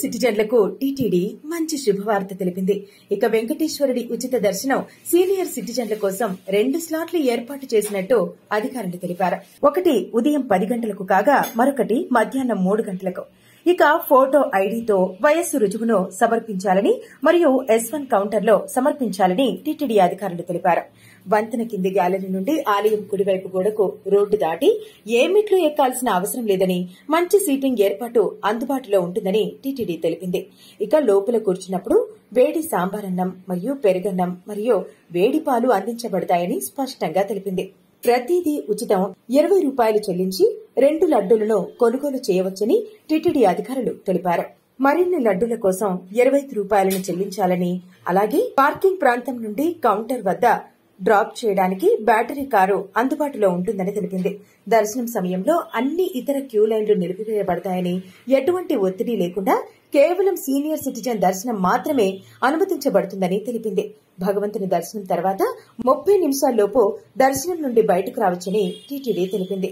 సిటిజన్లకు TTD మంచి శుభవార్త తెలిపింది. ఇక వెంకటేశ్వరుడి ఉచిత దర్శనం సీనియర్ సిటిజన్ల కోసం 2 స్లాట్లు ఏర్పాటు చేసినట్టు అధికారులు తెలిపారు. ఒకటి ఉదయం 10 గంటలకు కాగా మరొకటి మధ్యాహ్నం 3 గంటలకు. ఇక ఫోటో ఐడీతో వయస్సు రుజువును సమర్పించాలని మరియు S1 కౌంటర్లో సమర్పించాలని టీటీడీ అధికారులు తెలిపారు. వంతెన కింది గ్యాలరీ నుండి ఆలయం కుడివైపు గోడకు రోడ్డు దాటి ఏ మెట్లు ఎక్కాల్సిన అవసరం లేదని, మంచి సీటింగ్ ఏర్పాటు అందుబాటులో ఉంటుందని టీటీడీ తెలిపింది. ఇక లోపల కూర్చున్నప్పుడు వేడి సాంబారన్నం మరియు పెరుగన్నం మరియు వేడి పాలు అందించబడతాయని స్పష్టంగా తెలిపింది. ప్రతిదీ ఉచితం. 20 రూపాయలు చెల్లించి 2 లడ్డూలను కొనుగోలు చేయవచ్చని టీటీడీ అధికారులు తెలిపారు. మరిన్ని లడ్డూల కోసం 25 రూపాయలను చెల్లించాలని, అలాగే పార్కింగ్ ప్రాంతం నుండి కౌంటర్ వద్ద డ్రాప్ చేయడానికి బ్యాటరీ కారు అందుబాటులో ఉంటుందని తెలిపింది. దర్శనం సమయంలో అన్ని ఇతర క్యూ లైన్లు నిలిపివేయబడతాయని, ఎటువంటి ఒత్తిడి లేకుండా కేవలం సీనియర్ సిటిజన్ దర్శనం మాత్రమే అనుమతించబడుతుందని తెలిపింది. భగవంతుని దర్శనం తర్వాత 30 నిమిషాల్లోపు దర్శనం నుండి బయటకు రావచ్చని టీటీడీ తెలిపింది.